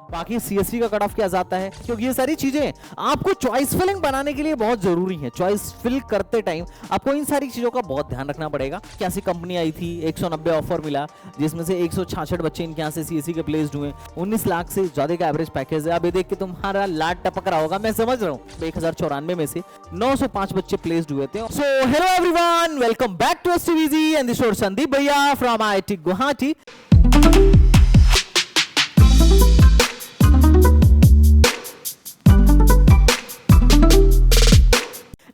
बाकी सीएससी का cut off क्या जाता है, क्योंकि ये सारी चीजें आपको चॉइस फिलिंग बनाने के लिए बहुत जरूरी है। चॉइस फिल करते टाइम आपको इन सारी चीजों का बहुत ध्यान रखना पड़ेगा। कैसी कंपनी आई थी, 190 ऑफर मिला, जिसमें से 166 बच्चे इनके यहाँ से सीएससी के प्लेस्ड हुए, 19 लाख से ज्यादा का एवरेज पैकेज है। अब ये देख के तुम्हारा लाड टपक रहा होगा, मैं समझ रहा हूँ। 1094 में से 905 बच्चे प्लेस्ड हुए थे। So hello everyone, welcome back to STVG and this is Sandeep भैया from IIT Guwahati.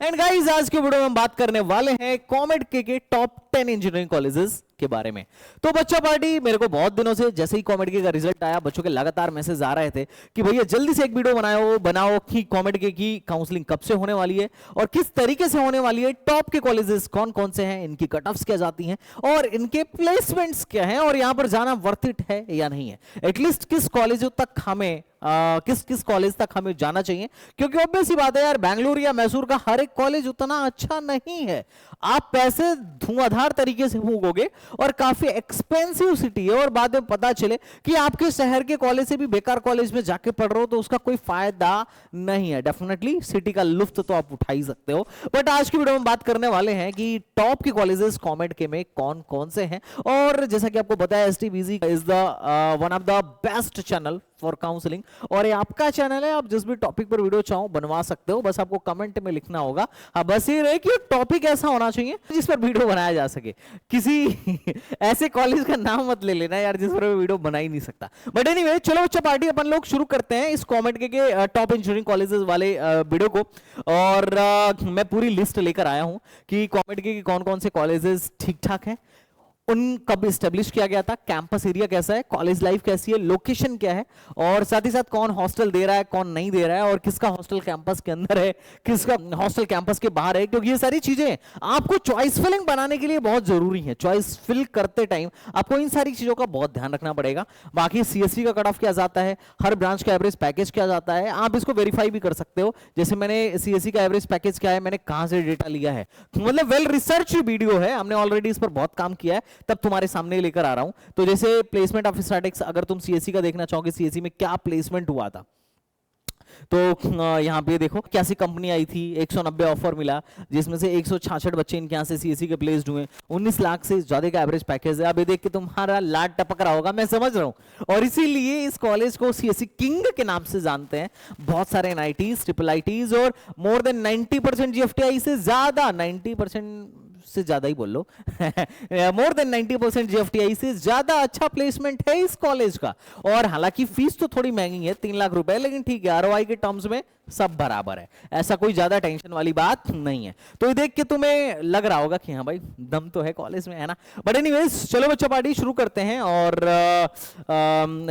And guys, आज के वीडियो में हम बात करने वाले हैं कॉमेड के टॉप 10 इंजीनियरिंग कॉलेजेस के बारे में। तो बच्चा पार्टी, मेरे को बहुत दिनों से जैसे ही कॉमेड के का रिजल्ट आया, बच्चों के लगातार मैसेज आ रहे थे कि भैया जल्दी से एक वीडियो बनाओ कि कॉमेड के की काउंसलिंग कब से होने वाली है और किस तरीके से होने वाली है, टॉप के कॉलेजेस कौन कौन से हैं, इनकी कट ऑफ्स क्या जाती हैं और इनके प्लेसमेंट्स क्या हैं और यहां पर जाना वर्थ इट है या नहीं है। एटलीस्ट किस कॉलेजों तक हमें किस कॉलेज तक हमें जाना चाहिए, क्योंकि ऑब्वियस सी बात है यार, बेंगलुरु या मैसूर का हर एक कॉलेज उतना अच्छा नहीं है। आप पैसे धुआंधार तरीके से फूकोगे और काफी एक्सपेंसिव सिटी है और बाद में पता चले कि आपके शहर के कॉलेज से भी बेकार कॉलेज में जाके पढ़ रहे हो तो उसका कोई फायदा नहीं है। डेफिनेटली सिटी का लुफ्त तो आप उठा ही सकते हो, बट आज की वीडियो में बात करने वाले हैं कि टॉप के कॉलेजेस कॉमेड के में कौन कौन से हैं। और जैसा कि आपको बताया, STVG is the one of the best channel for counselling और ये आपका चैनल है। आप जिस भी टॉपिक पर वीडियो चाहो बनवा सकते हो, बस आपको कमेंट में लिखना होगा। हाँ, बस ये रहे कि टॉपिक ऐसा होना चाहिए जिस पर वीडियो बनाया जा सके। किसी ऐसे कॉलेज का नाम मत ले लेना यार जिस पर वीडियो बना ही नहीं सकता। बट एनीवे, चलो बच्चा पार्टी, अपन लोग शुरू करते हैं इस कॉमेड के टॉप इंजीनियरिंग कॉलेजेस वाले वीडियो को। और मैं पूरी लिस्ट लेकर आया हूं कि कॉमेड के कौन कौन से कॉलेजेस ठीक ठाक हैं, उन कब स्टेब्लिश किया गया था, कैंपस एरिया कैसा है, कॉलेज लाइफ कैसी है, लोकेशन क्या है और साथ ही साथ कौन हॉस्टल दे रहा है, कौन नहीं दे रहा है और किसका हॉस्टल कैंपस के अंदर है, किसका हॉस्टल कैंपस के बाहर है। क्योंकि ये सारी चीजें आपको चॉइस फिलिंग बनाने के लिए बहुत जरूरी है। चॉइस फिल करते टाइम आपको इन सारी चीजों का बहुत ध्यान रखना पड़ेगा। बाकी सीएससी का कट ऑफ क्या जाता है, हर ब्रांच का एवरेज पैकेज क्या जाता है, आप इसको वेरीफाई भी कर सकते हो। जैसे मैंने सीएससी का एवरेज पैकेज क्या है, मैंने कहां से डेटा लिया है, मतलब वेल रिसर्च वीडियो है, हमने ऑलरेडी इस पर बहुत काम किया है, तब तुम्हारे सामने लेकर आ रहा हूं। तो जैसे प्लेसमेंट ऑफ स्टैटिक्स, अगर तुम सीएससी का देखना चाहोगे सीएससी में क्या प्लेसमेंट हुआ था, तो यहां पे देखो कैसी कंपनी आई थी, 190 ऑफर मिला, जिसमें से 166 बच्चे इनके यहां से सीएससी के प्लेस्ड हुए, 19 लाख से ज्यादा का एवरेज पैकेज है। अब ये देख के तुम्हारा लाड टपक रहा होगा, मैं समझ रहा हूं। और इसीलिए इस कॉलेज को सीएससी किंग के नाम से जानते हैं। बहुत सारे एनआईटीज, ट्रिपल आईटीज और मोर देन 90% जीएफटीआई से ज्यादा, 90% से ज्यादा ही बोल लो मोर देन 90% जीएफटीआई से ज्यादा अच्छा प्लेसमेंट है इस कॉलेज का। और हालांकि फीस तो थोड़ी महंगी है, 3 लाख रुपए, लेकिन ठीक है, आरओआई के टर्म्स में सब बराबर है, ऐसा कोई ज्यादा टेंशन वाली बात नहीं है। तो ये देख के तुम्हें लग रहा होगा कि हाँ भाई दम तो है कॉलेज में, है ना। बट एनीवेज, चलो बच्चों पार्टी शुरू करते हैं और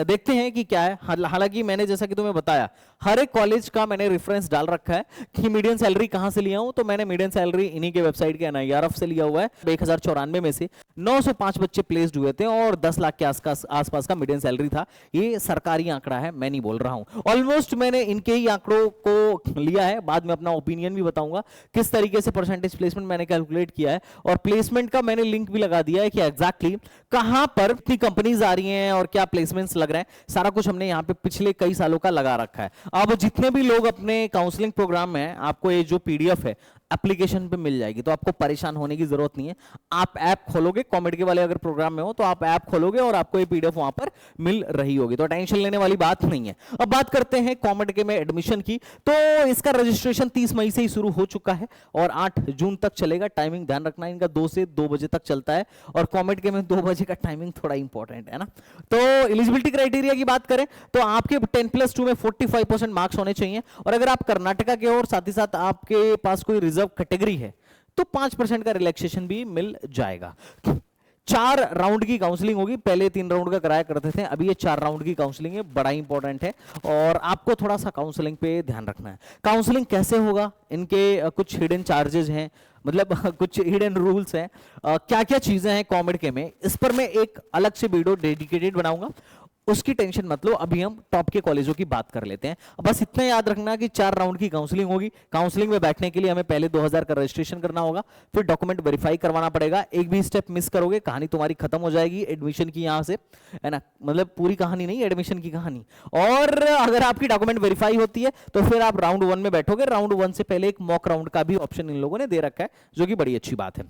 देखते हैं कि क्या है। हालांकि मैंने जैसा कि तुम्हें बताया, हर एक कॉलेज का मैंने रेफरेंस डाल रखा है कि मीडियन सैलरी कहां से लिया हूं। तो मैंने मीडियन सैलरी इन्हीं के वेबसाइट के एनआईआरएफ से लिया हुआ है। 1094 में से 905 बच्चे प्लेस्ड हुए थे और 10 लाख के आसपास का मीडियन सैलरी था। ये सरकारी आंकड़ा है, मैं नहीं बोल रहा हूं। ऑलमोस्ट मैंने इनके ही आंकड़ों को लिया है, बाद में अपना ओपिनियन भी बताऊंगा किस तरीके से परसेंटेज प्लेसमेंट मैंने कैलकुलेट किया है। और प्लेसमेंट का मैंने लिंक भी लगा दिया है कि एग्जैक्टली कहां पर कितनी कंपनीज आ रही हैं और क्या प्लेसमेंट्स लग रहे हैं, सारा कुछ हमने यहां पे पिछले कई सालों का लगा रखा है। अब जितने भी लोग अपने काउंसलिंग प्रोग्राम में, आपको ये जो पीडीएफ है एप्लीकेशन पे मिल जाएगी, तो आपको परेशान होने की जरूरत नहीं है। आप ऐप खोलोगे, कॉमेड के वाले अगर प्रोग्राम में हो तो आप ऐप खोलोगे और आपको ये पीडीएफ वहां पर मिल रही होगी, तो टेंशन लेने वाली बात नहीं है। अब बात करते हैं कॉमेड के में एडमिशन की। तो इसका रजिस्ट्रेशन 30 मई से ही शुरू हो चुका है और 8 जून तक चलेगा। टाइमिंग ध्यान रखना, इनका 2 से 2 बजे तक चलता है और कॉमेड के में 2 बजे का टाइमिंग थोड़ा इंपॉर्टेंट है ना। तो एलिजिबिलिटी क्राइटेरिया की बात करें तो आपके 10+2 में 45% मार्क्स होने चाहिए और अगर आप कर्नाटका के और साथ ही साथ आपके पास कोई रिजर्व कैटेगरी है तो 5% का रिलैक्सेशन भी मिल जाएगा। 4 राउंड की काउंसलिंग होगी, पहले 3 राउंड का कराया करते थे, अभी ये 4 राउंड की काउंसलिंग है, बड़ा इंपॉर्टेंट है और आपको थोड़ा सा काउंसलिंग पे ध्यान रखना है। काउंसलिंग कैसे होगा, इनके कुछ हिडन चार्जेस हैं, मतलब कुछ हिडन रूल्स हैं, क्या क्या चीजें हैं कॉमेड के में, इस पर मैं एक अलग से वीडियो डेडिकेटेड बनाऊंगा। उसकी टेंशन मत लो, अभी हम टॉप के कॉलेजों की बात कर लेते हैं। बस इतना याद रखना कि 4 राउंड की काउंसलिंग होगी। काउंसलिंग में बैठने के लिए हमें पहले 2000 का रजिस्ट्रेशन करना होगा, फिर डॉक्यूमेंट वेरीफाई करवाना पड़ेगा। एक भी स्टेप मिस करोगे कहानी तुम्हारी खत्म हो जाएगी एडमिशन की, यहां से, है ना, मतलब पूरी कहानी नहीं, एडमिशन की कहानी। और अगर आपकी डॉक्यूमेंट वेरीफाई होती है तो फिर आप राउंड 1 में बैठोगे। राउंड 1 से पहले एक मॉक राउंड का भी ऑप्शन इन लोगों ने दे रखा है, जो कि बड़ी अच्छी बात है।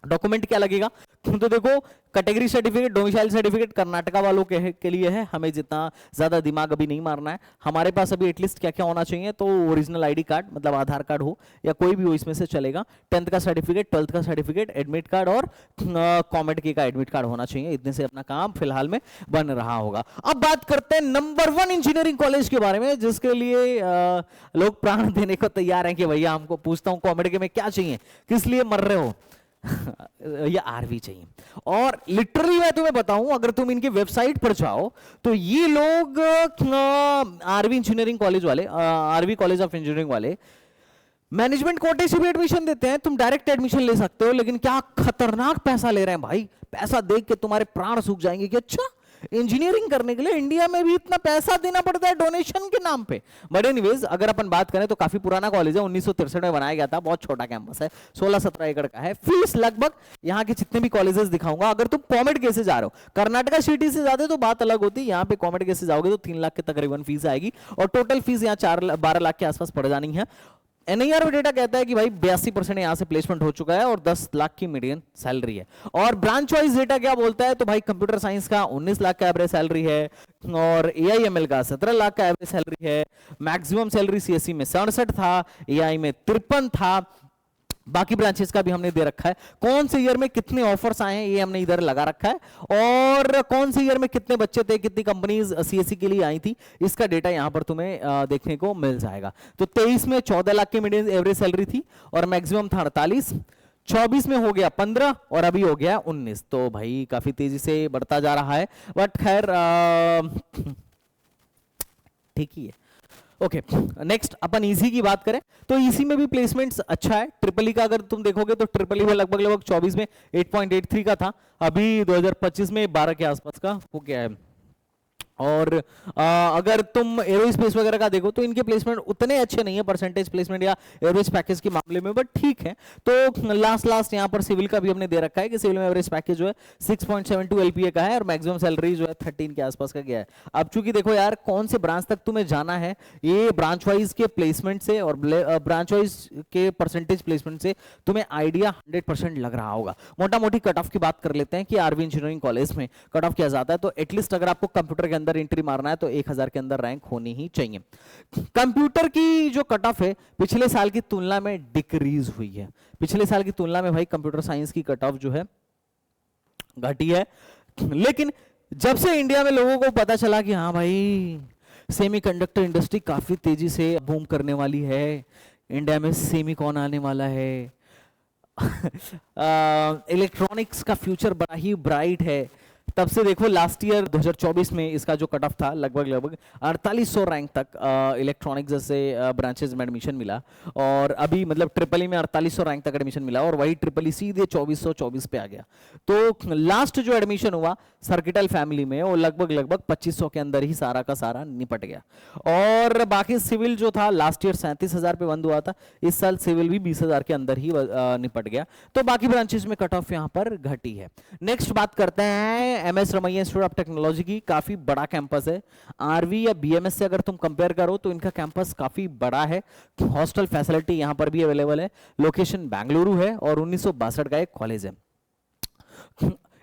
डॉक्यूमेंट क्या लगेगा, तो देखो category certificate, domicile certificate Karnataka वालों के लिए है, हमें जितना ज्यादा दिमाग अभी नहीं मारना है। हमारे पास अभी एटलीस्ट क्या क्या होना चाहिए, तो ओरिजिनल आईडी कार्ड, मतलब आधार कार्ड हो या कोई भी हो, इसमें से चलेगा। 10th का सर्टिफिकेट, 12th का सर्टिफिकेट, एडमिट कार्ड और कॉमेड के का एडमिट कार्ड होना चाहिए। इतने से अपना काम फिलहाल में बन रहा होगा। अब बात करते हैं नंबर 1 इंजीनियरिंग कॉलेज के बारे में, जिसके लिए लोग प्राण देने को तैयार हैं कि भैया हमको, पूछता हूं कॉमेड के में क्या चाहिए, किस लिए मर रहे हो या आरवी चाहिए। और लिटरली मैं तुम्हें बताऊं, अगर तुम इनकी वेबसाइट पर जाओ तो ये लोग आरवी इंजीनियरिंग कॉलेज वाले, आरवी कॉलेज ऑफ इंजीनियरिंग वाले, मैनेजमेंट कोटे से भी एडमिशन देते हैं। तुम डायरेक्ट एडमिशन ले सकते हो, लेकिन क्या खतरनाक पैसा ले रहे हैं भाई। पैसा देख के तुम्हारे प्राण सूख जाएंगे कि अच्छा, इंजीनियरिंग करने के लिए इंडिया में भी इतना पैसा देना पड़ता है डोनेशन के नाम पे। बट एनीवेज, अगर अपन बात करें तो काफी पुराना कॉलेज है, 1963 में बनाया गया था, बहुत छोटा कैंपस है, 16-17 एकड़ का है। फीस लगभग यहाँ के जितने भी कॉलेजेस दिखाऊंगा, अगर तुम कॉमेड के से जा रहे हो, कर्नाटका सिटी से जाते तो बात अलग होती, यहाँ पे कॉमेड के से जाओगे तो 3 लाख के तकरीबन फीस आएगी, और टोटल फीस यहाँ 12 लाख के आसपास पड़ जानी है। एनआईआर डेटा कहता है कि भाई 82% यहां से प्लेसमेंट हो चुका है और 10 लाख की मीडियन सैलरी है। और ब्रांच वाइज डेटा क्या बोलता है, तो भाई कंप्यूटर साइंस का 19 लाख का एवरेज सैलरी है, और एआईएमएल का 17 लाख का एवरेज सैलरी है। मैक्सिमम सैलरी सीएससी में 67 था, एआई में 53 था। बाकी ब्रांचेस का भी हमने दे रखा है, कौन से ईयर में कितने ऑफर्स आए हैं ये हमने इधर लगा रखा है, और कौन से ईयर में कितने बच्चे थे, कितनी कंपनीज सीएससी के लिए आई थी, इसका डेटा यहां पर तुम्हें देखने को मिल जाएगा। तो 23 में 14 लाख की मीडियन एवरेज सैलरी थी और मैक्सिमम था 48। 24 में हो गया 15 और अभी हो गया 19। तो भाई काफी तेजी से बढ़ता जा रहा है, बट खैर ठीक ही है। ओके, नेक्स्ट अपन इजी की बात करें तो इसी में भी प्लेसमेंट्स अच्छा है। ट्रिपल ई का अगर तुम देखोगे तो ट्रिपल ई में लगभग 24 में 8.83 का था, अभी 2025 में 12 के आसपास का हो गया है। और अगर तुम एरोस्पेस वगैरह का देखो तो इनके प्लेसमेंट उतने अच्छे नहीं है परसेंटेज प्लेसमेंट या एवरेज पैकेज के मामले में, बट ठीक है। तो लास्ट यहाँ पर सिविल का भी हमने दे रखा है कि सिविल में एवरेज पैकेज जो है 6.72 एलपीए का है और मैक्सिमम सैलरी जो है 13 के आसपास का गया है। अब चूंकि देखो यार, कौन से ब्रांच तक तुम्हें जाना है, ये ब्रांच वाइज के प्लेसमेंट से और ब्रांच वाइज के परसेंटेज प्लेसमेंट से तुम्हें आइडिया 100% लग रहा होगा। मोटा मोटी कट ऑफ की बात कर लेते हैं कि आरवी इंजीनियरिंग कॉलेज में कट ऑफ किया जाता है, तो एटलीस्ट अगर आपको कंप्यूटर के अंदर एंट्री मारना है तो 1000 के अंदर रैंक होनी ही चाहिए। कंप्यूटर की जो कट ऑफ है पिछले साल की तुलना में डिक्रीज हुई है। पिछले साल की तुलना में भाई कंप्यूटर साइंस की कट ऑफ जो है घटी है, लेकिन जब से इंडिया में लोगों को पता चला कि हाँ भाई सेमीकंडक्टर इंडस्ट्री काफी तेजी से बूम करने वाली है, इंडिया में सेमीकॉन आने वाला है, इलेक्ट्रॉनिक्स का फ्यूचर बड़ा ही ब्राइट है, तब से देखो लास्ट ईयर 2024 में इसका जो कट ऑफ था लगभग 4800 रैंक तक इलेक्ट्रॉनिक्स जैसे ब्रांचेस में एडमिशन मिला, और अभी मतलब ट्रिपल ई में 4800 रैंक तक एडमिशन मिला, और वही ट्रिपल ई सीधे 2424 पे आ गया। तो लास्ट जो एडमिशन हुआ सर्किटल फैमिली में वो लगभग 2500 के अंदर ही सारा का सारा निपट गया। और बाकी सिविल जो था लास्ट ईयर 37,000 पे बंद हुआ था, इस साल सिविल भी 20,000 के अंदर ही निपट गया। तो बाकी ब्रांचेस में कट ऑफ यहाँ पर घटी है। नेक्स्ट बात करते हैं MS Ramaiah Institute of Technology की। काफी बड़ा कैंपस है, आरवी या बीएमएस से अगर तुम कंपेयर करो तो इनका कैंपस काफी बड़ा है। हॉस्टल फैसिलिटी यहाँ पर भी अवेलेबल है। लोकेशन बेंगलुरु है और 1962 का एक कॉलेज है।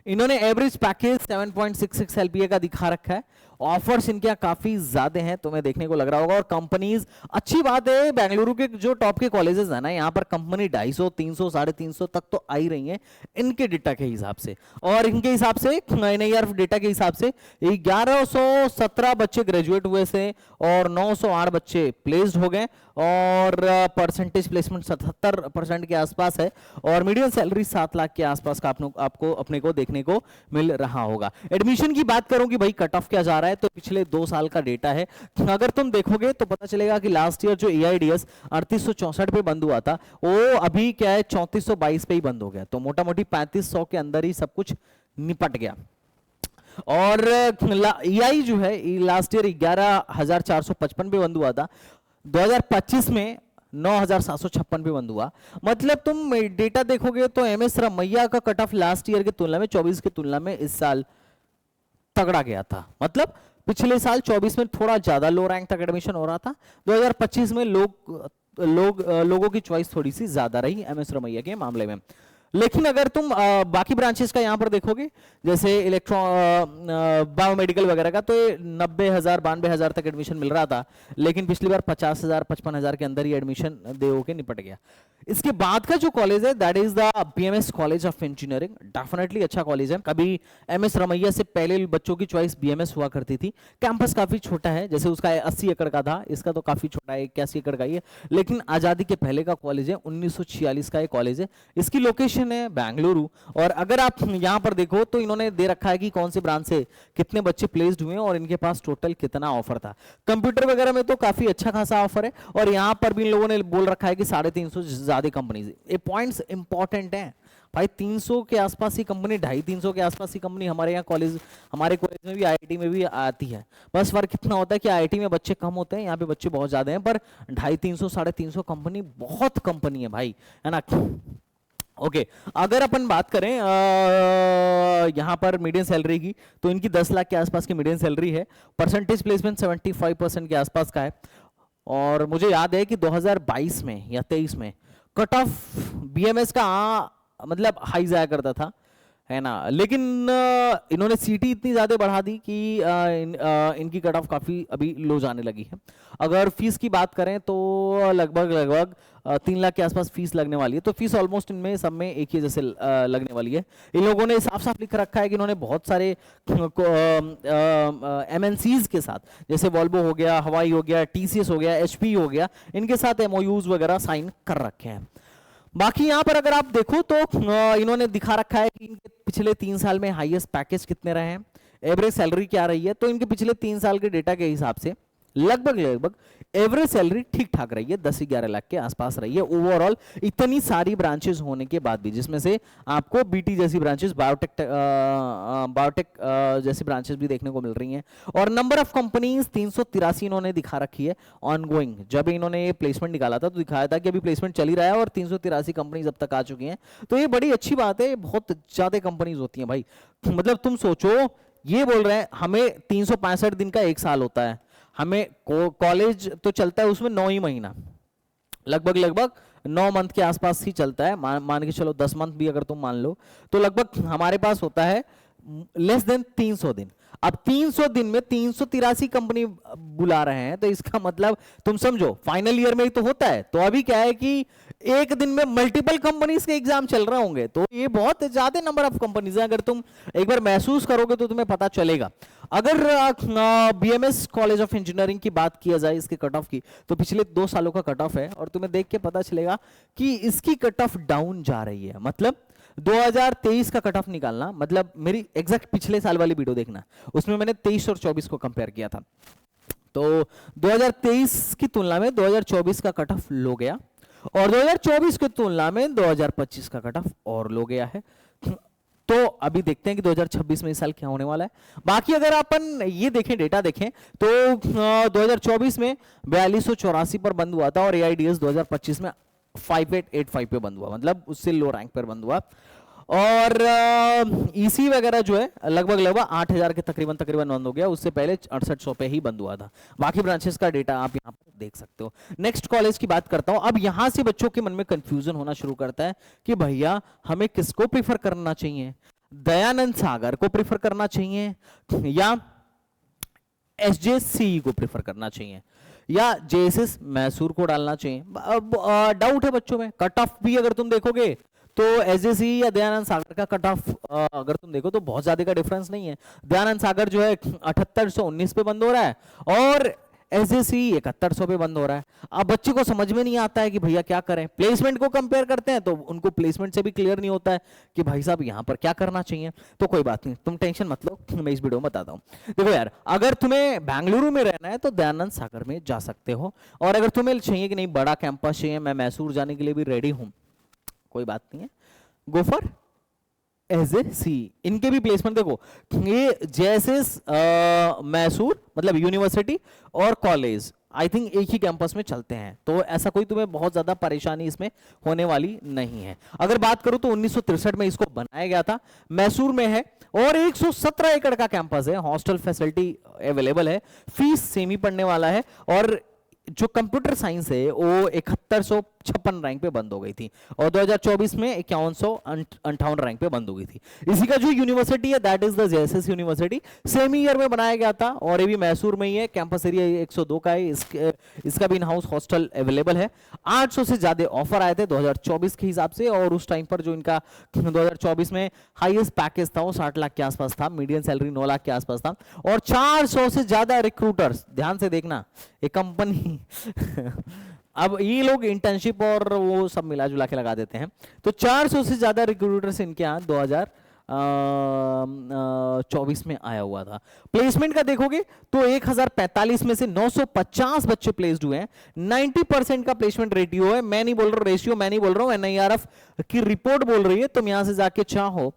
इन्होंने एवरेज पैकेज 7.66 एलपीए का दिखा रखा है। ऑफर्स इनके काफी ज्यादा हैं, तुम्हें देखने को लग रहा होगा। और कंपनीज, अच्छी बात है बेंगलुरु के जो टॉप के कॉलेजेस है ना, यहाँ पर कंपनी 250, 300, 350 तक तो आ ही रही है इनके डेटा के हिसाब से। और इनके हिसाब से एनआईआर डेटा के हिसाब से 1117 बच्चे ग्रेजुएट हुए से और 908 बच्चे प्लेस्ड हो गए, और परसेंटेज प्लेसमेंट 77% के आसपास है, और मीडियम सैलरी 7 लाख के आसपास का आपको अपने को देखने को मिल रहा होगा। एडमिशन की बात करूं कि भाई कट ऑफ क्या जा रहा है, तो पिछले 2 साल का डेटा है। अगर तुम देखोगे तो पता चलेगा कि लास्ट ईयर जो एआईडीएस 3864 पे बंद हुआ था, वो अभी क्या है 3422 पे ही बंद हो गया। तो मोटा मोटी 3500 के अंदर ही सब कुछ निपट गया। और EI जो है लास्ट ईयर 11,455 पे बंद हुआ था, 2025 में 9,756 पे बंद हुआ। मतलब तुम डेटा देखोगे तो MS रमैया का कट ऑफ लास्ट ईयर की तुलना में 24 की तुलना में इस साल तगड़ा गया था। मतलब पिछले साल 24 में थोड़ा ज्यादा लो रैंक तक एडमिशन हो रहा था, 2025 में लोगों की चॉइस थोड़ी सी ज्यादा रही MS रमैया के मामले में। लेकिन अगर तुम बाकी ब्रांचेस का यहां पर देखोगे, जैसे बायोमेडिकल वगैरह का, तो ये 90,000 92,000 तक एडमिशन मिल रहा था, लेकिन पिछली बार 50,000 55,000 के अंदर ही एडमिशन दे होके निपट गया। इसके बाद का जो कॉलेज है that is the BMS college of engineering. Definitely अच्छा कॉलेज है। कभी MS रमैया से पहले बच्चों की चॉइस BMS हुआ करती थी। कैंपस काफी छोटा है, जैसे उसका 80 एकड़ का था, इसका तो काफी छोटा है, 81 एकड़ का ही है, लेकिन आजादी के पहले का कॉलेज है, 1946 का ये कॉलेज है। इसकी लोकेशन है बेंगलुरु। और अगर आप यहाँ पर देखो तो इन्होंने दे रखा है कि कौन से ब्रांच से कितने बच्चे प्लेस्ड हुए हैं और इनके पास टोटल कितना ऑफर था। कंप्यूटर वगैरह में तो काफी अच्छा खासा ऑफर है, और यहाँ पर भी इन लोगों ने बोल रखा है कि 350 ज्यादा कंपनीज। ये पॉइंट्स इंपॉर्टेंट हैं भाई। 300 के आसपास ही कंपनी, 250-300 के आसपास ही कंपनी हमारे यहाँ हमारे कॉलेज में भी, IIT में भी आती है। बस फर्क कितना होता है कि IIT में बच्चे कम होते हैं, यहाँ पे बच्चे बहुत ज्यादा हैं, पर 250-300 350 कंपनी बहुत कंपनी है भाई, है ना। ओके अगर अपन बात करें यहाँ पर मीडियन सैलरी की, तो इनकी 10 लाख के आसपास की मीडियन सैलरी है। परसेंटेज प्लेसमेंट 75% के आसपास का है। और मुझे याद है कि 2022 में या 23 में कट ऑफ BMS का मतलब हाई जाया करता था, है ना। लेकिन इन्होंने सीटी इतनी ज्यादा बढ़ा दी कि इनकी कट ऑफ काफी अभी लो जाने लगी है। अगर फीस की बात करें तो लगभग 3 लाख के आसपास फीस लगने वाली है। तो फीस ऑलमोस्ट इनमें सब में एक ही जैसे लगने वाली है। इन लोगों ने साफ साफ लिख रखा है कि इन्होंने बहुत सारे MNCs के साथ, जैसे वॉल्वो हो गया, हवाई हो गया, TCS हो गया, HP हो गया, इनके साथ MOUs वगैरह साइन कर रखे हैं। बाकी यहां पर अगर आप देखो तो इन्होंने दिखा रखा है कि इनके पिछले 3 साल में हाईएस्ट पैकेज कितने रहे हैं, एवरेज सैलरी क्या रही है। तो इनके पिछले 3 साल के डेटा के हिसाब से लगभग एवरेज सैलरी ठीक ठाक रही है, 10-11 लाख के आसपास रही है ओवरऑल, इतनी सारी ब्रांचेस होने के बाद भी, जिसमें से आपको BT जैसी ब्रांचेस, बायोटेक जैसी ब्रांचेस भी देखने को मिल रही हैं। और नंबर ऑफ कंपनीज 383 इन्होंने दिखा रखी है ऑनगोइंग। जब इन्होंने ये प्लेसमेंट निकाला था तो दिखाया था कि अभी प्लेसमेंट चल ही रहा है और 383 कंपनीज अब तक आ चुकी हैं। तो ये बड़ी अच्छी बात है, बहुत ज्यादा कंपनीज होती हैं भाई। मतलब तुम सोचो, ये बोल रहे हैं हमें 365 दिन का 1 साल होता है, हमें कॉलेज तो चलता है उसमें 9 ही महीना, लगभग 9 मंथ के आसपास ही चलता है। मान के चलो 10 मंथ भी अगर तुम मान लो, तो लगभग हमारे पास होता है लेस देन 300 दिन। अब 300 दिन में 383 कंपनी बुला रहे हैं, तो इसका मतलब तुम समझो फाइनल ईयर में ही तो होता है। तो अभी क्या है कि एक दिन में मल्टीपल कंपनीज के एग्जाम चल रहे होंगे, तो ये बहुत ज्यादा नंबर ऑफ कंपनीज है। अगर तुम एक बार महसूस करोगे तो तुम्हें पता चलेगा। अगर BMS कॉलेज ऑफ इंजीनियरिंग की बात किया जाए इसके कट ऑफ की, तो पिछले 2 सालों का कट ऑफ है, और तुम्हें देख के पता चलेगा कि इसकी कट ऑफ डाउन जा रही है। मतलब 2023 का कट ऑफ निकालना, मतलब मेरी एग्जैक्ट पिछले साल वाली वीडियो देखना, उसमें मैंने 23 और 24 को कंपेयर किया था। तो 2023 की तुलना में 2024 का कट ऑफ लो गया, और 2024 की तुलना में 2025 का कट ऑफ और लो गया है। तो अभी देखते हैं कि 2026 में इस साल क्या होने वाला है। बाकी अगर अपन ये देखें, डेटा देखें, तो 2024 में 4284 पर बंद हुआ था, और AIDS 2025 में 5885 पे बंद हुआ, मतलब उससे लो रैंक पर बंद हुआ। और EC वगैरह जो है लगभग 8000 के तकरीबन बंद हो गया, उससे पहले 6800 पे ही बंद हुआ था। बाकी ब्रांचेस का डेटा आप यहाँ पर देख सकते हो। नेक्स्ट कॉलेज की बात करता हूं। अब यहां से बच्चों के मन में कंफ्यूजन होना शुरू करता है कि भैया हमें किसको प्रीफर करना चाहिए, दयानंद सागर को प्रीफर करना चाहिए या SJCE को प्रीफर करना चाहिए, या JSS मैसूर को डालना चाहिए। डाउट है बच्चों में। कट ऑफ भी अगर तुम देखोगे तो SJCE या दयानंद सागर का कट ऑफ अगर तुम देखो तो बहुत ज्यादा का डिफरेंस नहीं है। दयानंद सागर जो है 7819 पे बंद हो रहा है, और SJCE 7100 पे बंद हो रहा है। अब बच्चे को समझ में नहीं आता है कि भैया क्या करें। प्लेसमेंट को कंपेयर करते हैं तो उनको प्लेसमेंट से भी क्लियर नहीं होता है कि भाई साहब यहाँ पर क्या करना चाहिए। तो कोई बात नहीं, तुम टेंशन मत लो, मैं इस वीडियो में बताता हूँ। देखो यार, अगर तुम्हें बेंगलुरु में रहना है तो दयानंद सागर में जा सकते हो, और अगर तुम्हें चाहिए कि नहीं बड़ा कैंपस चाहिए, मैं मैसूर जाने के लिए भी रेडी हूँ, कोई बात नहीं है, गो फॉर एज ए सी। इनके भी प्लेसमेंट देखो, ये जैसे मैसूर मतलब यूनिवर्सिटी और कॉलेज आई थिंक एक ही कैंपस में चलते हैं, तो ऐसा कोई तुम्हें बहुत ज्यादा परेशानी इसमें होने वाली नहीं है। अगर बात करूं तो 1963 में इसको बनाया गया था, मैसूर में है और 117 एकड़ का कैंपस है, हॉस्टल फैसिलिटी अवेलेबल है, फीस सेमी पड़ने वाला है, और जो कंप्यूटर साइंस है वो 7156 रैंक पे बंद हो गई थी और 2024 में 5158 रैंक पे बंद हो गई थी। इसी का जो यूनिवर्सिटी है that is the JSS university, same year में बनाया गया था और ये भी मैसूर में ही है, कैंपस एरिया 102 का है, इसका भी इन हाउस हॉस्टल अवेलेबल है। 800 से ज्यादा ऑफर आए थे 2024 के हिसाब से, और उस टाइम पर जो इनका 2024 में हाईएस्ट पैकेज था वो 60 लाख के आसपास था, मीडियम सैलरी 9 लाख के आसपास था, और 400 से ज्यादा रिक्रूटर्स, ध्यान से देखना ये कंपनी अब ये लोग इंटर्नशिप और वो सब मिला जुला के लगा देते हैं, तो 400 से ज्यादा रिक्रूटर्स इनके यहाँ 2024 में आया हुआ था। प्लेसमेंट का देखोगे तो 1045 में से 950 बच्चे प्लेस्ड हुए हैं, 90% का प्लेसमेंट रेशियो है। मैं नहीं बोल रहा हूं रेशियो, मैं नहीं बोल रहा हूं, एनआईआरएफ की रिपोर्ट बोल रही है। तुम यहां से जाके चाहो,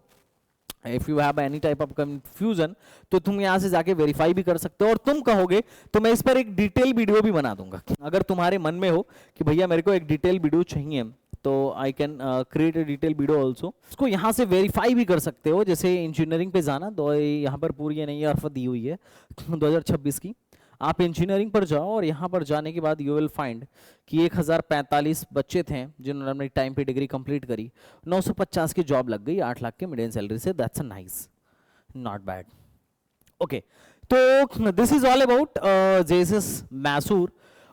if you have any type of confusion, तो तुम यहां से जाके वेरीफाई भी कर सकते हो, और तुम कहोगे तो मैं इस पर एक डिटेल वीडियो भी बना दूंगा। अगर तुम्हारे मन में हो कि भैया मेरे को एक डिटेल वीडियो चाहिए, तो I can create a detail video also. इसको यहाँ से वेरीफाई भी कर सकते हो, जैसे इंजीनियरिंग पे जाना, यहाँ पर पूरी एनआईआरएफ दी हुई है 2026 की, आप इंजीनियरिंग पर जाओ और यहाँ पर जाने के बाद यू विल फाइंड कि 1045 बच्चे थे जिन्होंने अपनी टाइम पे डिग्री कंप्लीट करी, 950 की जॉब लग गई 8 लाख के मीडियम सैलरी से। That's a nice, not bad. Okay, तो this is all about JSS Mysore,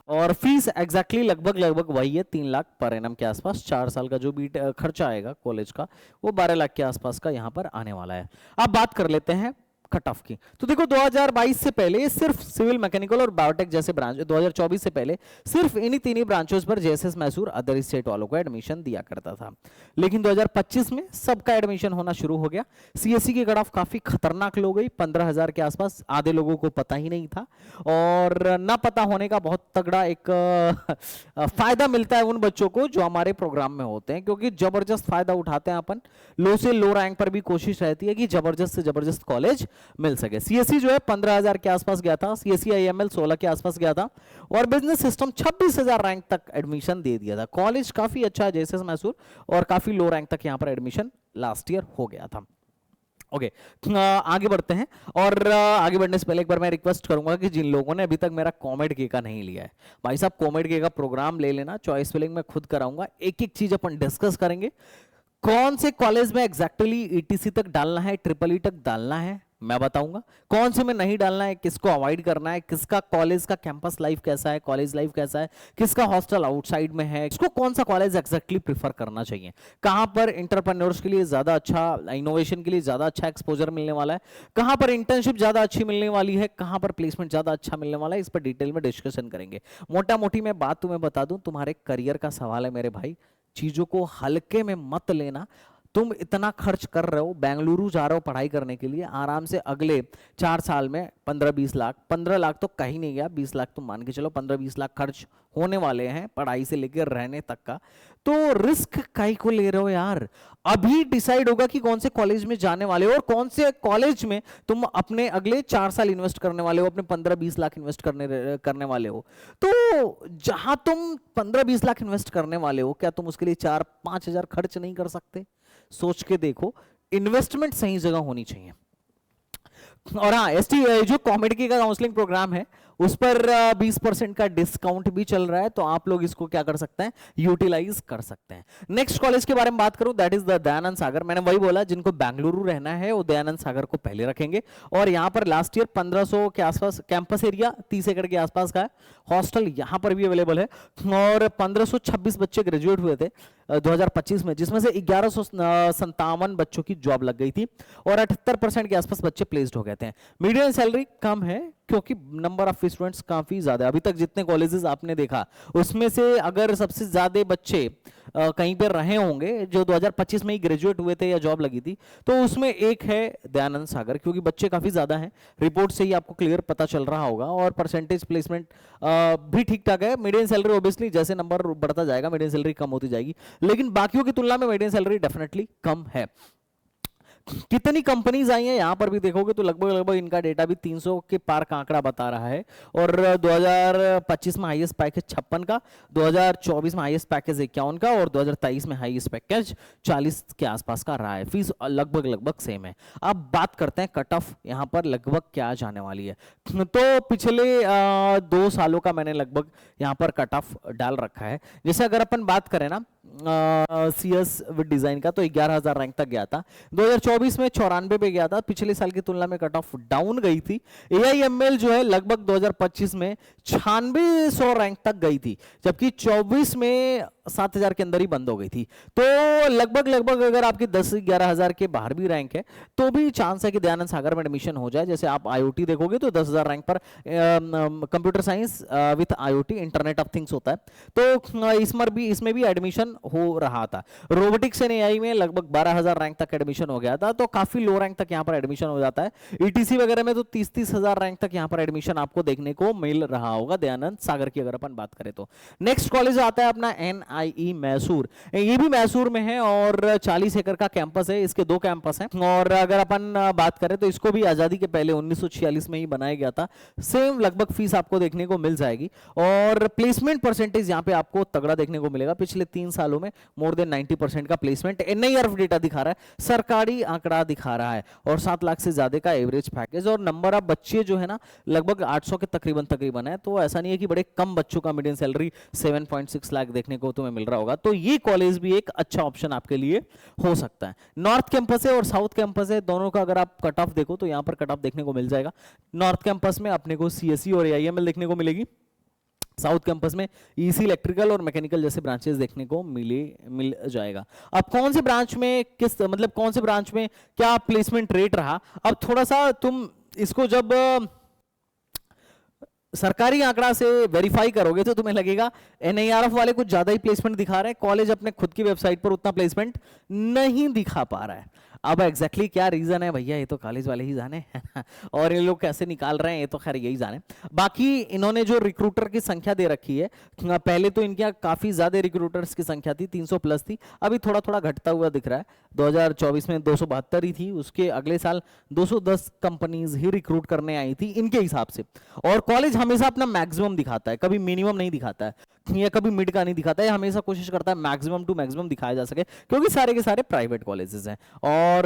और फीस एग्जैक्टली लगभग वही है, 3 लाख पर एनम के आसपास। 4 साल का जो भी खर्चा आएगा कॉलेज का वो 12 लाख के आसपास का यहाँ पर आने वाला है। अब बात कर लेते हैं कट ऑफ की। तो देखो 2022 से पहले सिर्फ सिविल, मैकेनिकल और बायोटेक जैसे ब्रांच, 2024 से पहले सिर्फ इन्हीं तीनों ब्रांचों पर जेएसएस मैसूर अदर स्टेट वालों को एडमिशन दिया करता था, लेकिन 2025 में सबका एडमिशन होना शुरू हो गया। सीएससी की कट ऑफ काफी खतरनाक लो गई, 15,000 के आसपास। आधे लोगों को पता ही नहीं था, और ना पता होने का बहुत तगड़ा एक फायदा मिलता है उन बच्चों को जो हमारे प्रोग्राम में होते हैं, क्योंकि जबरदस्त फायदा उठाते हैं अपन। लो से लो रैंक पर भी कोशिश रहती है कि जबरदस्त से जबरदस्त कॉलेज मिल सके। सीएससी जो है 15,000 के आसपास गया था, सीएससी आईएमएल 16 के आसपास गया था, और बिजनेस सिस्टम 26,000 रैंक तक एडमिशन दे दिया था। कॉलेज काफी अच्छा है जेएसएस मैसूर, और काफी लो रैंक तक यहां पर एडमिशन लास्ट ईयर हो गया था। ओके, आगे बढ़ते हैं, और आगे बढ़ने से पहले एक बार मैं रिक्वेस्ट करूंगा कि जिन लोगों ने अभी तक मेरा कॉमेड के का नहीं लिया है, भाई साहब कॉमेड के का प्रोग्राम ले लेना, चॉइस फिलिंग में खुद कराऊंगा, एक एक चीज अपन डिस्कस करेंगे। कौन से कॉलेज में एग्जैक्टली ईटीसी तक डालना है, ट्रिपल ई तक डालना है मैं बताऊंगा, कौन से में नहीं डालना है, किसको अवॉइड करना है, किसका कॉलेज का कैंपस लाइफ कैसा है, कॉलेज लाइफ कैसा है, किसका हॉस्टल आउटसाइड में है, इसको कौन सा कॉलेज एग्जैक्टली प्रीफर करना चाहिए, कहां पर इंटरप्रेन्योर्स के लिए ज्यादा अच्छा, इनोवेशन के लिए ज्यादा अच्छा एक्सपोजर मिलने वाला है, कहां पर इंटर्नशिप ज्यादा अच्छी मिलने वाली है, कहां पर प्लेसमेंट ज्यादा अच्छा मिलने वाला है, इस पर डिटेल में डिस्कशन करेंगे। मोटा मोटी मैं बात तुम्हें बता दूं, तुम्हारे करियर का सवाल है मेरे भाई, चीजों को हल्के में मत लेना। तुम इतना खर्च कर रहे हो, बेंगलुरु जा रहे हो पढ़ाई करने के लिए, आराम से अगले 4 साल में 15-20 लाख, 15 लाख तो कहीं नहीं गया, 20 लाख तुम मान के चलो, 15-20 लाख खर्च होने वाले हैं पढ़ाई से लेकर रहने तक का। तो रिस्क काहे को ले रहे हो यार? अभी डिसाइड होगा कि कौन से कॉलेज में जाने वाले हो और कौन से कॉलेज में तुम अपने अगले 4 साल इन्वेस्ट करने वाले हो, अपने 15-20 लाख इन्वेस्ट करने वाले हो। तो जहां तुम 15-20 लाख इन्वेस्ट करने वाले हो, क्या तुम उसके लिए 4-5 हजार खर्च नहीं कर सकते? सोच के देखो, इन्वेस्टमेंट सही जगह होनी चाहिए। और हाँ, एसटी जो कॉमेडी का काउंसलिंग प्रोग्राम है उस पर 20% का डिस्काउंट भी चल रहा है, तो आप लोग इसको क्या कर सकते हैं, यूटिलाइज कर सकते हैं। नेक्स्ट कॉलेज के बारे में बात करूं, दैट इज द दयानंद सागर। मैंने वही बोला, जिनको बेंगलुरु रहना है वो दयानंद सागर को पहले रखेंगे, और यहाँ पर लास्ट ईयर 1500 के आसपास कैंपस एरिया 30 एकड़ के आसपास का है, हॉस्टल यहाँ पर भी अवेलेबल है, और 1526 बच्चे ग्रेजुएट हुए थे 2025 में, जिसमें से 1157 बच्चों की जॉब लग गई थी, और 78% के आसपास बच्चे प्लेस्ड हो गए थे। मीडियम सैलरी कम है क्योंकि नंबर ऑफ स्टूडेंट्स काफी ज्यादा है। अभी तक जितने कॉलेजेस आपने देखा उसमें से अगर सबसे ज्यादा बच्चे कहीं पर रहे होंगे जो 2025 में ही ग्रेजुएट हुए थे या जॉब लगी थी, तो उसमें एक है दयानंद सागर, क्योंकि बच्चे काफी ज्यादा हैं, रिपोर्ट से ही आपको क्लियर पता चल रहा होगा, और परसेंटेज प्लेसमेंट भी ठीक ठाक है। मीडियम सैलरी ऑब्वियसली जैसे नंबर बढ़ता जाएगा मीडियम सैलरी कम होती जाएगी, लेकिन बाकियों की तुलना में मीडियम सैलरी डेफिनेटली कम है। कितनी कंपनीज आई हैं यहां पर भी देखोगे तो लगभग लगभग इनका डेटा भी 300 के पार का आंकड़ा बता रहा है। और 2025 में हाईएस्ट पैकेज 56 का, 2024 में हाईएस्ट पैकेज 51 का और 2023 में हाईएस्ट पैकेज 40 के आसपास का रहा है। फीस लगभग लगभग सेम है। अब बात करते हैं कट ऑफ यहां पर लगभग क्या जाने वाली है। तो पिछले 2 सालों का मैंने लगभग यहां पर कट ऑफ डाल रखा है। जैसे अगर अपन बात करें ना सीएस विद डिजाइन का, तो 11,000 रैंक तक गया था। 2024 में 94 पे गया था, पिछले साल की तुलना में कट ऑफ डाउन गई थी। एआईएमएल जो है लगभग 2025 में 9600 रैंक तक गई थी, जबकि 24 में 7,000 के अंदर ही बंद हो गई थी। तो लगभग लगभग अगर आपकी 10-11,000 के बाहर भी रैंक है तो भी चांस है कि दयानंद सागर में एडमिशन हो जाए। जैसे आप आईओटी देखोगे तो 10,000 रैंक पर computer science with IoT internet of things होता है, तो इसमें भी एडमिशन हो रहा था। रोबोटिक्स एंड एआई में लगभग 12,000 रैंक तक एडमिशन हो गया था, तो काफी लो रैंक तक यहां पर एडमिशन हो जाता है। ईटीसी वगैरह में तो 30,000 रैंक तक यहां पर एडमिशन आपको देखने को मिल रहा होगा दयानंद सागर की अगर अपन बात करें तो। नेक्स्ट कॉलेज आता है अपना एनआईई मैसूर। ये भी मैसूर में है और 40 एकड़ का कैंपस है, इसके 2 कैंपस हैं। और अगर अपन बात करें तो इसको भी आजादी के पहले 1946 में ही बनाया गया था। सेम लगभग फीस आपको देखने को मिल जाएगी और प्लेसमेंट परसेंटेज यहां पे आपको तगड़ा देखने को मिलेगा। पिछले 3 सालों में मोर देन 90% का प्लेसमेंट एनआईआरएफ डेटा दिखा रहा है, सरकारी आंकड़ा दिखा रहा है। और 7 लाख से ज्यादा का एवरेज पैकेज और नंबर ऑफ बच्चे जो है ना लगभग 800 के तकरीबन है। तो ऐसा नहीं है कि बड़े कम बच्चों का मीडियन सैलरी 7.6 लाख देखने को तुम्हें मिल रहा होगा। तो ये कॉलेज भी एक अच्छा ऑप्शन आपके लिए हो सकता है। नॉर्थ कैंपस है और साउथ कैंपस है, दोनों का अगर आप कट ऑफ देखो तो यहां पर कट ऑफ देखने को मिल जाएगा। नॉर्थ कैंपस में अपने को सीएसई और एआईएमएल देखने को मिलेगी, साउथ कैंपस में ईसी इलेक्ट्रिकल और मैकेनिकल जैसे ब्रांचेस देखने को मिल जाएगा। अब कौन से ब्रांच में कौन से ब्रांच में क्या प्लेसमेंट रेट रहा, अब थोड़ा सा तुम इसको जब सरकारी आंकड़ा से वेरीफाई करोगे तो तुम्हें लगेगा एनआईआरएफ वाले कुछ ज्यादा ही प्लेसमेंट दिखा रहे हैं, कॉलेज अपने खुद की वेबसाइट पर उतना प्लेसमेंट नहीं दिखा पा रहा है। अब एग्जैक्टली क्या रीजन है भैया, ये तो कॉलेज वाले ही जाने और ये लोग कैसे निकाल रहे हैं ये तो खैर यही जाने। बाकी इन्होंने जो रिक्रूटर की संख्या दे रखी है, पहले तो इनके यहाँ काफी ज्यादा रिक्रूटर्स की संख्या थी, 300 प्लस थी, अभी थोड़ा थोड़ा घटता हुआ दिख रहा है। 2024 में 272 ही थी, उसके अगले साल 210 कंपनीज ही रिक्रूट करने आई थी इनके हिसाब से। और कॉलेज हमेशा अपना मैक्सिमम दिखाता है, कभी मिनिमम नहीं दिखाता है या कभी मिड का नहीं दिखाता है, हमेशा कोशिश करता है मैक्सिमम टू मैक्सिमम दिखाया जा सके, क्योंकि सारे के सारे प्राइवेट कॉलेजेस हैं। और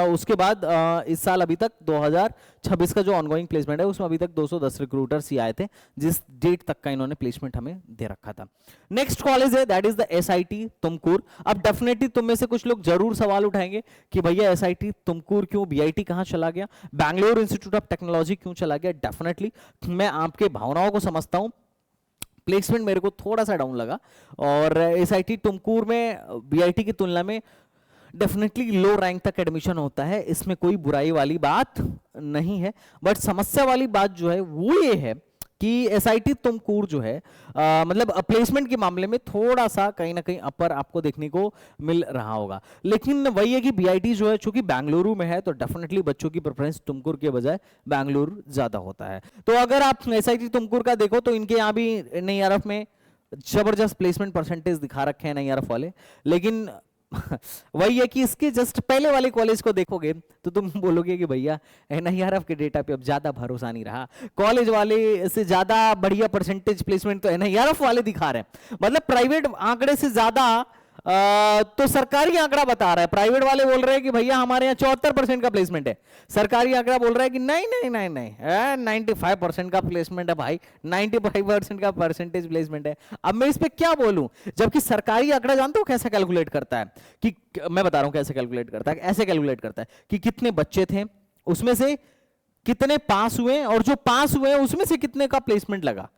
उसके बाद इस साल अभी तक 2026 का जो ऑनगोइंग प्लेसमेंट है उसमें अभी तक 210 रिक्रूटर्स ही आए थे, जिस डेट तक का इन्होंने प्लेसमेंट हमें दे रखा था। नेक्स्ट कॉलेज है that is the SIT Tumkur. अब डेफिनेटली तुम में से कुछ लोग जरूर सवाल उठाएंगे कि भैया एसआईटी तुमकुर क्यों, बीआईटी कहां चला गया, बैंगलोर इंस्टीट्यूट ऑफ टेक्नोलॉजी क्यों चला गया। डेफिनेटली मैं आपके भावनाओं को समझता हूं, प्लेसमेंट मेरे को थोड़ा सा डाउन लगा और एसआईटी तुमकुर में बीआईटी की तुलना में डेफिनेटली लो रैंक तक एडमिशन होता है, इसमें कोई बुराई वाली बात नहीं है। बट समस्या वाली बात जो है वो ये है कि एसआईटी तुमकुर जो है मतलब प्लेसमेंट के मामले में थोड़ा सा कहीं ना कहीं अपर आपको देखने को मिल रहा होगा। लेकिन वही है कि बीआईटी जो है चूंकि बेंगलुरु में है तो डेफिनेटली बच्चों की प्रेफरेंस तुमकुर के बजाय बेंगलुरु ज्यादा होता है। तो अगर आप एसआईटी तुमकुर का देखो तो इनके यहाँ भी एनआईआरएफ में जबरदस्त प्लेसमेंट परसेंटेज दिखा रखे हैं एनआईआरएफ वाले, लेकिन वही है कि इसके जस्ट पहले वाले कॉलेज को देखोगे तो तुम बोलोगे कि भैया एनआईआरएफ के डेटा पे अब ज्यादा भरोसा नहीं रहा, कॉलेज वाले से ज्यादा बढ़िया परसेंटेज प्लेसमेंट तो एनआईआरएफ वाले दिखा रहे हैं। मतलब प्राइवेट आंकड़े से ज्यादा तो सरकारी आंकड़ा बता रहा है। प्राइवेट वाले बोल रहे हैं कि भैया हमारे यहाँ 74% का प्लेसमेंट है, सरकारी आंकड़ा बोल रहा है कि नहीं नहीं नहीं नहीं 95% का प्लेसमेंट है भाई, 95% का परसेंटेज प्लेसमेंट है। अब मैं इस पे क्या बोलूं, जबकि सरकारी आंकड़ा जानते हो कैसे कैलकुलेट करता है, कि मैं बता रहा हूं कैसे कैलकुलेट करता है। ऐसे कैलकुलेट करता है कि कितने बच्चे थे, उसमें से कितने पास हुए, और जो पास हुए उसमें से कितने का प्लेसमेंट लगा,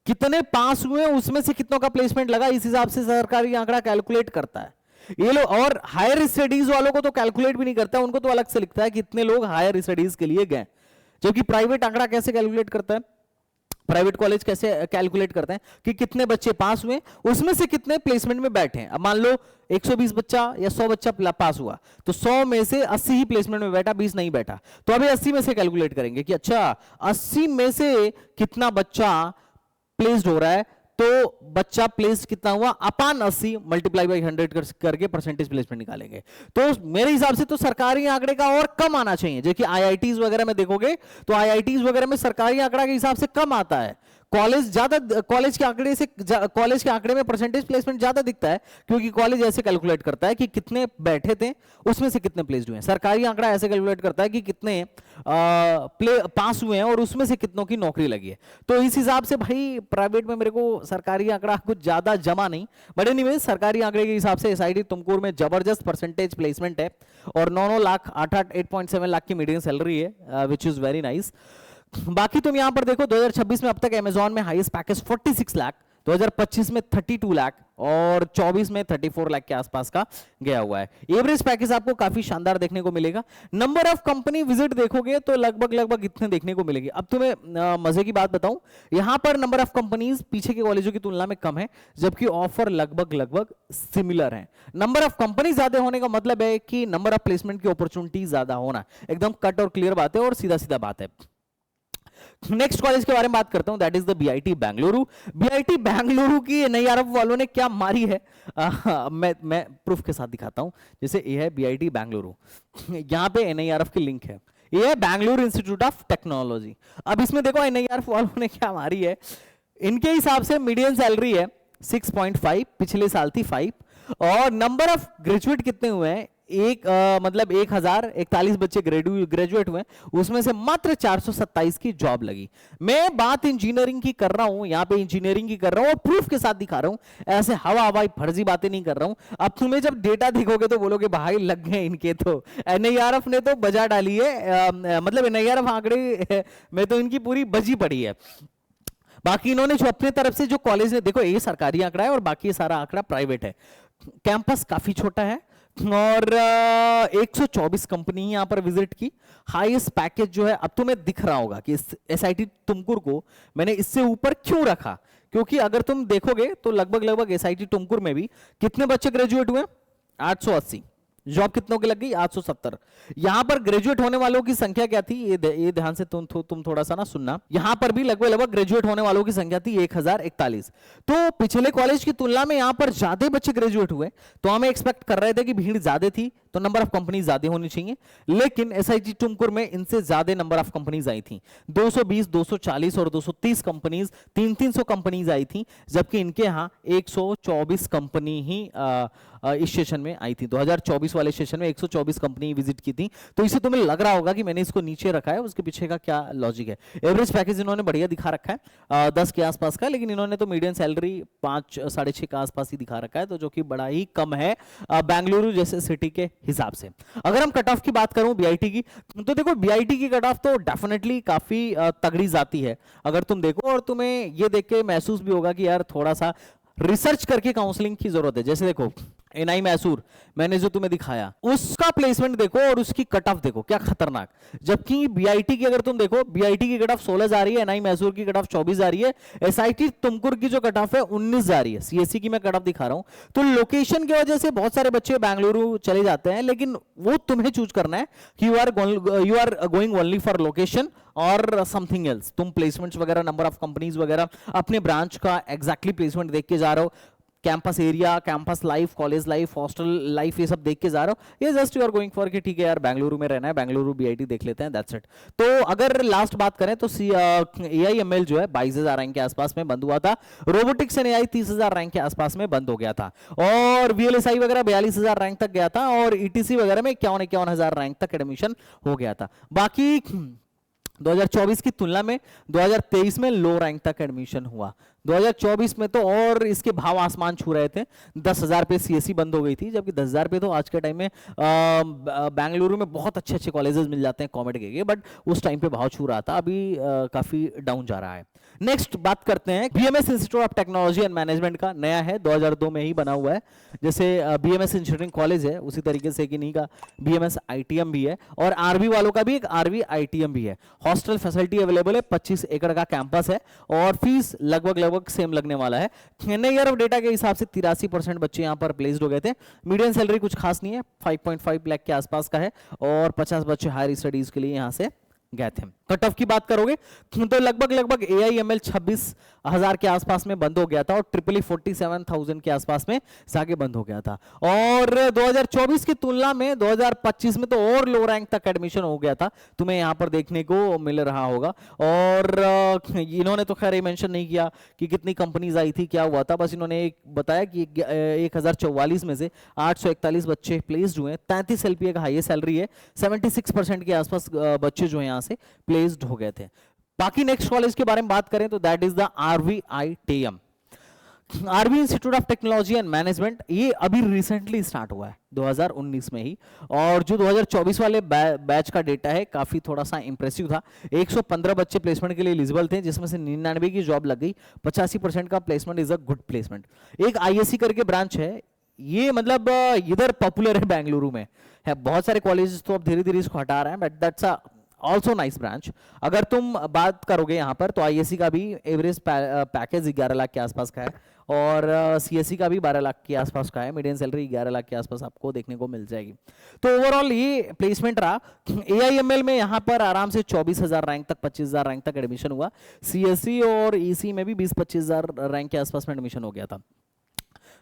कितने पास हुए उसमें से कितनों का प्लेसमेंट लगा, इस हिसाब से सरकारी आंकड़ा कैलकुलेट करता है ये लोग। और हायर स्टडीज वालों को तो कैलकुलेट भी नहीं करता, उनको तो अलग से लिखता है कि कितने लोग हायर स्टडीज के लिए गए। जबकि प्राइवेट आंकड़ा कैसे कैलकुलेट करता है, प्राइवेट कॉलेज कैसे कैलकुलेट करते हैं कि कितने बच्चे पास हुए उसमें से कितने प्लेसमेंट में बैठे हैं। अब मान लो 120 बच्चा या 100 बच्चा पास हुआ तो 100 में से 80 ही प्लेसमेंट में बैठा, 20 नहीं बैठा, तो अभी 80 में से कैलकुलेट करेंगे कि अच्छा 80 में से कितना बच्चा प्लेस्ड हो रहा है, तो बच्चा प्लेस कितना हुआ, अपान 80 मल्टीप्लाई बाई 100 करके परसेंटेज प्लेसमेंट निकालेंगे। तो मेरे हिसाब से तो सरकारी आंकड़े का और कम आना चाहिए, जो कि आईआईटीज वगैरह में देखोगे तो आईआईटीज वगैरह में सरकारी आंकड़ा के हिसाब से कम आता है। कॉलेज ज्यादा, कॉलेज के आंकड़े से, कॉलेज के आंकड़े में परसेंटेज प्लेसमेंट ज्यादा दिखता है, क्योंकि कॉलेज ऐसे कैलकुलेट करता है कि कितने बैठे थे उसमें से कितने प्लेस्ड हुए हैं। सरकारी आंकड़ा ऐसे कैलकुलेट करता है कि कितने पास हुए हैं और उसमें से कितनों की नौकरी लगी है। तो इस हिसाब से भाई प्राइवेट में मेरे को सरकारी आंकड़ा कुछ ज्यादा जमा नहीं, बट एनीवे सरकारी आंकड़े के हिसाब से एसआईटी तुमकुर में जबरदस्त परसेंटेज प्लेसमेंट है और 9 लाख 8.7 लाख की मीडियम सैलरी है, विच इज वेरी नाइस। बाकी तुम यहां पर देखो 2026 में अब तक अमेजॉन में हाईएस्ट पैकेज 46 लाख, 2025 में 32 लाख और 24 में 34 लाख के आसपास का गया हुआ है। एवरेज पैकेज आपको काफी शानदार देखने को मिलेगा। नंबर ऑफ कंपनी विजिट देखोगे तो लगभग इतने देखने को मिलेगी। अब तुम्हें मजे की बात बताऊं, यहां पर नंबर ऑफ कंपनीज पीछे के कॉलेजों की तुलना में कम है, जबकि ऑफर लगभग सिमिलर है। नंबर ऑफ कंपनी ज्यादा होने का मतलब है कि नंबर ऑफ प्लेसमेंट की अपॉर्चुनिटी ज्यादा होना, एकदम कट और क्लियर बात है और सीधा सीधा बात है। नेक्स्ट कॉलेज के बारे में बात करता हूं, that is the BIT Bengaluru. BIT Bengaluru की एनआईआरएफ वालों ने क्या मारी है, मैं प्रूफ के साथ दिखाता हूं। जैसे ये है बीआईटी बेंगलुरु, यहां पे एनआईआरएफ की लिंक है, ये है बेंगलुरु इंस्टीट्यूट ऑफ टेक्नोलॉजी। अब इसमें देखो एनआईआरएफ वालों ने क्या मारी है, इनके हिसाब से मीडियम सैलरी है 6.5, पिछले साल थी 5, और नंबर ऑफ ग्रेजुएट कितने हुए हैं, मतलब 1041 बच्चे ग्रेजुएट हुए, उसमें से मात्र 427 की जॉब लगी। मैं बात इंजीनियरिंग की कर रहा हूं, यहां पे इंजीनियरिंग की कर रहा हूं और प्रूफ के साथ दिखा रहा हूं, ऐसे हवाई फर्जी बातें नहीं कर रहा हूं। अब तुम्हें जब डेटा देखोगे तो बोलोगे भाई लग गए इनके, तो एनआईआरएफ ने तो बजा डाली है, मतलब एनआईआरएफ आंकड़े में तो इनकी पूरी बजी पड़ी है। बाकी इन्होंने जो अपने तरफ से जो कॉलेज ने, देखो ये सरकारी आंकड़ा है और बाकी ये सारा आंकड़ा प्राइवेट है। कैंपस काफी छोटा है और 124 कंपनी यहां पर विजिट की। हाईएस्ट पैकेज जो है, अब तुम्हें दिख रहा होगा कि एसआईटी तुमकुर को मैंने इससे ऊपर क्यों रखा, क्योंकि अगर तुम देखोगे तो लगभग एसआईटी तुमकुर में भी कितने बच्चे ग्रेजुएट हुए, 880, जॉब कितनों की लग गई, 870। यहां पर ग्रेजुएट होने वालों की संख्या क्या थी, ये ध्यान से तुम थोड़ा सा ना सुनना, यहां पर भी लगभग ग्रेजुएट होने वालों की संख्या थी 1041। तो पिछले कॉलेज की तुलना में यहां पर ज्यादा बच्चे ग्रेजुएट हुए, तो हमें एक्सपेक्ट कर रहे थे कि भीड़ ज्यादा थी तो नंबर ऑफ कंपनी ज्यादा होनी चाहिए, लेकिन एसआईटी तुमकुर में इनसे ज्यादा नंबर ऑफ कंपनीज आई थी, 220, 240 और 230 कंपनीज, 300 कंपनीज आई थी, जबकि इनके यहां 124 कंपनी ही इस सेशन में आई थी। 2024 वाले सेशन में 124 कंपनी विजिट की थी। तो इससे तुम्हें लग रहा होगा कि मैंने इसको नीचे रखा है, उसके पीछे का क्या लॉजिक है। एवरेज पैकेज इन्होंने बढ़िया दिखा रखा है 10 के आसपास का, लेकिन इन्होंने तो मीडियम सैलरी 5 साढ़े 6 के आसपास ही दिखा रखा है, तो जो कि बड़ा ही कम है बेंगलुरु जैसे सिटी के हिसाब से। अगर हम कट ऑफ की बात करूं बीआईटी की, तो देखो बीआईटी की कट ऑफ तो डेफिनेटली काफी तगड़ी जाती है अगर तुम देखो, और तुम्हें ये देख के महसूस भी होगा कि यार थोड़ा सा रिसर्च करके काउंसलिंग की जरूरत है। जैसे देखो एनआई मैसूर मैंने जो तुम्हें दिखाया, उसका प्लेसमेंट देखो और उसकी कट ऑफ देखो क्या खतरनाक। जबकि बीआईटी की अगर तुम देखो, बीआईटी की कट ऑफ 16 जा रही है, एनआई मैसूर की कट ऑफ 24 जा रही है, एसआईटी तुमकुर की जो कट ऑफ है 19 जा रही है। सीएससी की मैं कट ऑफ दिखा रहा हूं। तो लोकेशन की वजह से बहुत सारे बच्चे बेंगलुरु चले जाते हैं, लेकिन वो तुम्हें चूज करना है कि you are going only for location और समथिंग एल्स। तुम प्लेसमेंट्स वगैरह, नंबर ऑफ कंपनीज वगैरह, अपने ब्रांच का एग्जैक्टली प्लेसमेंट देख के जा रहे हो, campus area, campus life, college life, hostel life, ये सब देख के जा रहे हो, ये just you are going for कि ठीक है यार बेंगलुरु में रहना है, बेंगलुरु बीआईटी देख लेते हैं, दैट्स इट। तो अगर लास्ट बात करें तो एआईएमएल जो है 22,000 रैंक के आसपास में बंद हुआ था, रोबोटिक्स एंड एआई 30,000 रैंक के आसपास में बंद हो गया था, और वीएलएसआई वगैरह 42,000 रैंक तक गया था, और ईटीसी वगैरह में 51,000 रैंक तक एडमिशन हो गया था। बाकी 2024 की तुलना में 2023 में लो रैंक तक एडमिशन हुआ। 2024 में तो और इसके भाव आसमान छू रहे थे, 10,000 पे सीएससी बंद हो गई थी, जबकि 10,000 पे तो आज के टाइम में बेंगलुरु में बहुत अच्छे अच्छे कॉलेजेस मिल जाते हैं कॉमेड के, बट उस टाइम पे भाव छू रहा था, अभी काफी डाउन जा रहा है। नेक्स्ट बात करते हैं BMS institute of Technology and management का, नया है 2002 में ही बना हुआ है। जैसे बीएमएस इंजीनियरिंग कॉलेज है उसी तरीके से कि नहीं का बीएमएस आईटीएम भी है, और आरबी वालों का भी एक आरबी आईटीएम भी है। हॉस्टल फैसिलिटी अवेलेबल है, 25 एकड़ का कैंपस है, और फीस लगभग सेम लगने वाला है। ईयर ऑफ डेटा के हिसाब से 83% बच्चे यहां पर प्लेस्ड हो गए थे। मीडियम सैलरी कुछ खास नहीं है, 5.5 लाख के आसपास का है, और 50 बच्चे हायर स्टडीज के लिए यहां से गए थे। कट ऑफ की बात करोगे तो लगभग एआईएमएल 26 हजार के आसपास में बंद हो गया था और ट्रिपल ई 47,000 के आसपास में जाके बंद हो गया था। और 2024 की तुलना में 2025 में तो और लो रैंक तक एडमिशन हो गया था, तुम्हें यहाँ पर देखने को मिल रहा होगा। और इन्होंने तो खैर ये मेंशन नहीं किया कि कितनी कंपनीज आई थी, क्या हुआ था, बस इन्होंने एक बताया कि 1044 में से 841 बच्चे प्लेस्ड हुए, 33 एलपीए का हाईएस्ट सैलरी है, 76% के आसपास बच्चे जो है यहाँ से प्लेस्ड हो गए थे। बाकी नेक्स्ट कॉलेज के बारे में बात करें तो that is the RVITM, RV Institute of Technology and Management. ये अभी रिसेंटली स्टार्ट हुआ है 2019 में ही, और जो 2024 वाले बैच का डेटा है काफी थोड़ा सा इंप्रेसिव था। 115 बच्चे प्लेसमेंट के लिए एलिजिबल थे, जिसमें से 99 की जॉब लग गई। 85% का placement is a good placement. एक ISC करके ब्रांच है, ये मतलब इधर पॉपुलर है, बेंगलुरु में है। बहुत सारे कॉलेजेस तो अब धीरे धीरे इसको हटा रहे हैं, but that's a also nice branch. अगर तुम बात करोगे यहाँ पर तो ISC का भी एवरेज पैकेज 11 लाख के आसपास का है, और CSE का भी 12 लाख के आसपास का है। मीडियम सैलरी 11 लाख के आसपास आपको देखने को मिल जाएगी। तो ओवरऑल ये प्लेसमेंट रहा। AIML में यहाँ पर आराम से 24,000 रैंक तक, 25,000 रैंक तक एडमिशन हुआ। CSE और EC में भी 20-25,000 रैंक के आसपास में एडमिशन हो गया था।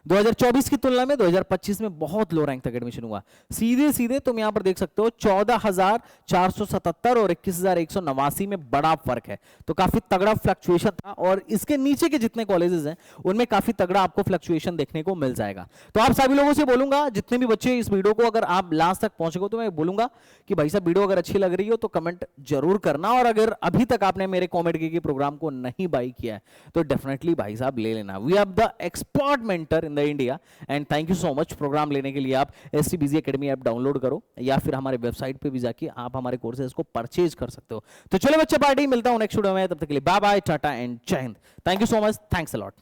2024 की तुलना में 2025 में बहुत लो रैंक तक एडमिशन हुआ। सीधे सीधे तुम यहां पर देख सकते हो 14,477 और 21,189 में बड़ा फर्क है। तो काफी तगड़ा फ्लक्चुएशन था, और इसके नीचे के जितने कॉलेजेस हैं उनमें काफी तगड़ा आपको फ्लक्चुएशन देखने को मिल जाएगा। तो आप सभी लोगों से बोलूंगा, जितने भी बच्चे इस वीडियो को अगर आप लास्ट तक पहुंचे हो, तो मैं बोलूंगा कि भाई साहब वीडियो अगर अच्छी लग रही हो तो कमेंट जरूर करना, और अगर अभी तक आपने मेरे कॉमेड के प्रोग्राम को नहीं बाई किया है तो डेफिनेटली भाई साहब ले लेना। We have the expert mentor in the India, and thank you so much. Programme लेने के लिए आप STBZ एकेडमी ऐप डाउनलोड करो, या फिर हमारे वेबसाइट पे भी जाके आप हमारे कोर्सेज को परचेज कर सकते हो। तो चलो बच्चे पार्टी, मिलता हूं नेक्स्ट वीडियो में, तब तक के लिए बाय बाय, टाटा एंड जय Hind. Thank you so much, thanks a lot.